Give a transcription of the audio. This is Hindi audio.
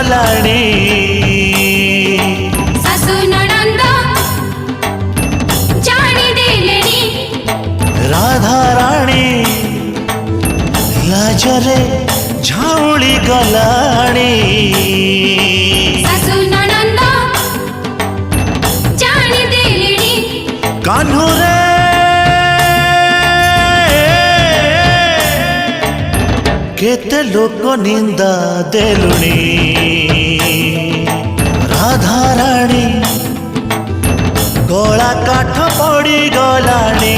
गलाणी सासु ननंद जानी देलेनी राधा राणी लाजरे झाउली गलाणी सासु ननंद जानी देलेनी कान्हुरे केते लोक निंदा देलुणी राधा राणी गला काठ पड़ी गलाणी